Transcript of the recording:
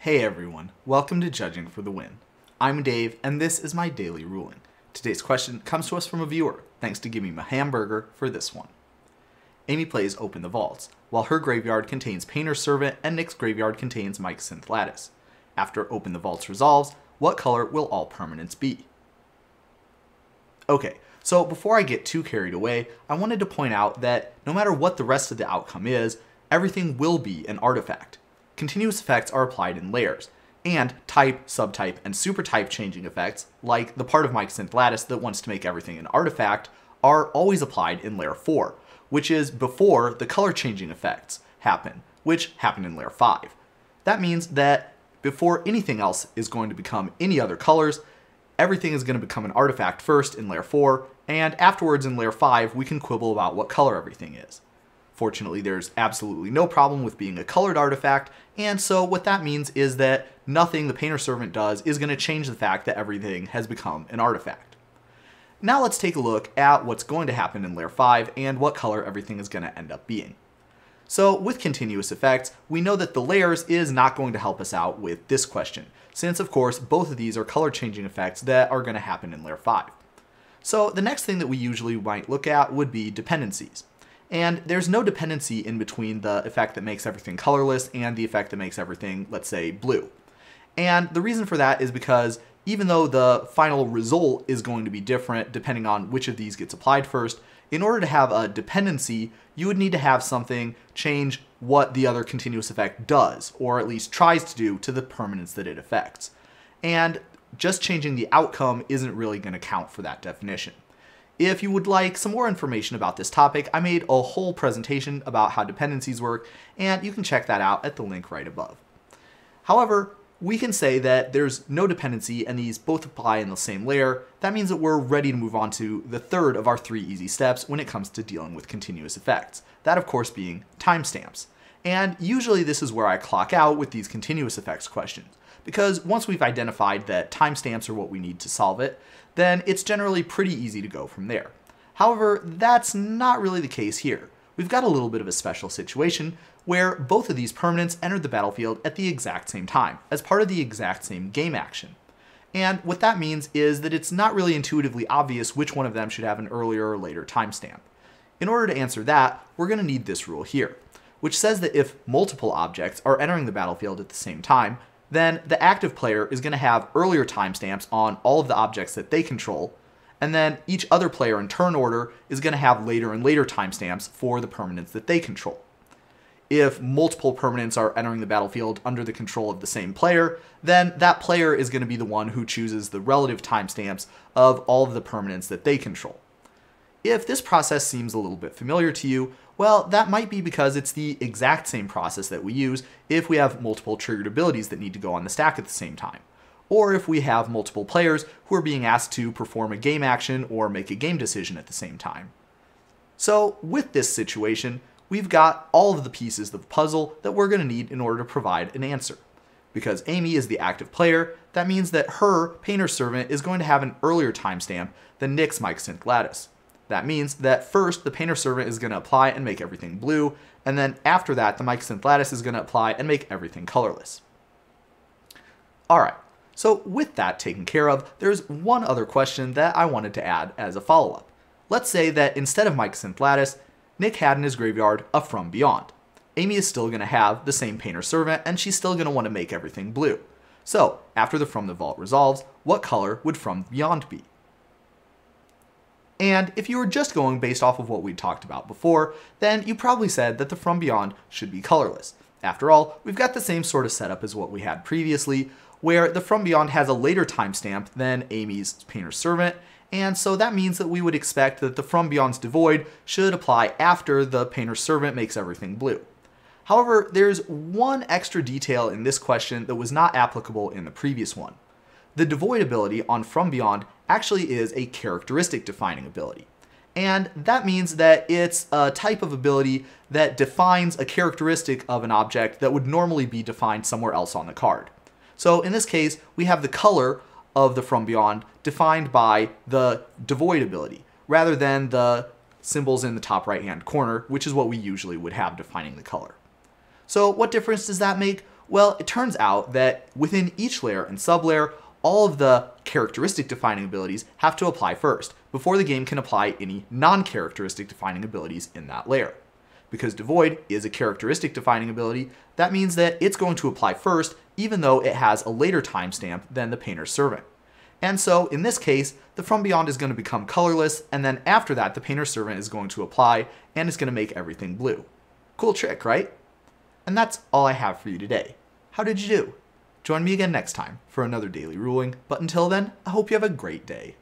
Hey everyone, welcome to Judging for the Win. I'm Dave, and this is my daily ruling. Today's question comes to us from a viewer, thanks to giving me a hamburger for this one. Amy plays Open the Vaults, while her graveyard contains Painter's Servant and Nick's graveyard contains Mycosynth Lattice. After Open the Vaults resolves, what color will all permanents be? Okay, so before I get too carried away, I wanted to point out that no matter what the rest of the outcome is, everything will be an artifact. Continuous effects are applied in layers, and type, subtype, and supertype changing effects, like the part of Mycosynth Lattice that wants to make everything an artifact, are always applied in layer 4, which is before the color changing effects happen, which happen in layer 5. That means that before anything else is going to become any other colors, everything is going to become an artifact first in layer 4, and afterwards in layer 5 we can quibble about what color everything is. Fortunately, there's absolutely no problem with being a colored artifact, and so what that means is that nothing the Painter's Servant does is going to change the fact that everything has become an artifact. Now let's take a look at what's going to happen in layer 5 and what color everything is going to end up being. So with continuous effects, we know that the layers is not going to help us out with this question, since of course both of these are color changing effects that are going to happen in layer 5. So the next thing that we usually might look at would be dependencies. And there's no dependency in between the effect that makes everything colorless and the effect that makes everything, let's say, blue. And the reason for that is because even though the final result is going to be different depending on which of these gets applied first, in order to have a dependency, you would need to have something change what the other continuous effect does, or at least tries to do, to the permanence that it affects. And just changing the outcome isn't really going to count for that definition. If you would like some more information about this topic, I made a whole presentation about how dependencies work, and you can check that out at the link right above. However, we can say that there's no dependency and these both apply in the same layer. That means that we're ready to move on to the third of our 3 easy steps when it comes to dealing with continuous effects. That, of course, being timestamps. And usually this is where I clock out with these continuous effects questions, because once we've identified that timestamps are what we need to solve it, then it's generally pretty easy to go from there. However, that's not really the case here. We've got a little bit of a special situation where both of these permanents entered the battlefield at the exact same time, as part of the exact same game action. And what that means is that it's not really intuitively obvious which one of them should have an earlier or later timestamp. In order to answer that, we're going to need this rule here, which says that if multiple objects are entering the battlefield at the same time, then the active player is going to have earlier timestamps on all of the objects that they control, and then each other player in turn order is going to have later and later timestamps for the permanents that they control. If multiple permanents are entering the battlefield under the control of the same player, then that player is going to be the one who chooses the relative timestamps of all of the permanents that they control. If this process seems a little bit familiar to you, well, that might be because it's the exact same process that we use if we have multiple triggered abilities that need to go on the stack at the same time, or if we have multiple players who are being asked to perform a game action or make a game decision at the same time. So with this situation, we've got all of the pieces of the puzzle that we're going to need in order to provide an answer. Because Amy is the active player, that means that her Painter's Servant is going to have an earlier timestamp than Nick's Mycosynth Lattice. That means that first the Painter's Servant is going to apply and make everything blue, and then after that the Mycosynth Lattice is going to apply and make everything colorless. Alright, so with that taken care of, there's one other question that I wanted to add as a follow-up. Let's say that instead of Mycosynth Lattice, Nick had in his graveyard a From Beyond. Amy is still going to have the same Painter's Servant, and she's still going to want to make everything blue. So, after the From the Vault resolves, what color would From Beyond be? And if you were just going based off of what we talked about before, then you probably said that the From Beyond should be colorless. After all, we've got the same sort of setup as what we had previously, where the From Beyond has a later timestamp than Amy's Painter's Servant, and so that means that we would expect that the From Beyond's Devoid should apply after the Painter's Servant makes everything blue. However, there's one extra detail in this question that was not applicable in the previous one. The Devoid ability on From Beyond actually is a characteristic defining ability. And that means that it's a type of ability that defines a characteristic of an object that would normally be defined somewhere else on the card. So in this case, we have the color of the From Beyond defined by the Devoid ability, rather than the symbols in the top right hand corner, which is what we usually would have defining the color. So what difference does that make? Well, it turns out that within each layer and sublayer, all of the characteristic defining abilities have to apply first, before the game can apply any non-characteristic defining abilities in that layer. Because Devoid is a characteristic defining ability, that means that it's going to apply first, even though it has a later timestamp than the Painter's Servant. And so, in this case, the From Beyond is going to become colorless, and then after that, the Painter's Servant is going to apply, and it's going to make everything blue. Cool trick, right? And that's all I have for you today. How did you do? Join me again next time for another daily ruling, but until then, I hope you have a great day.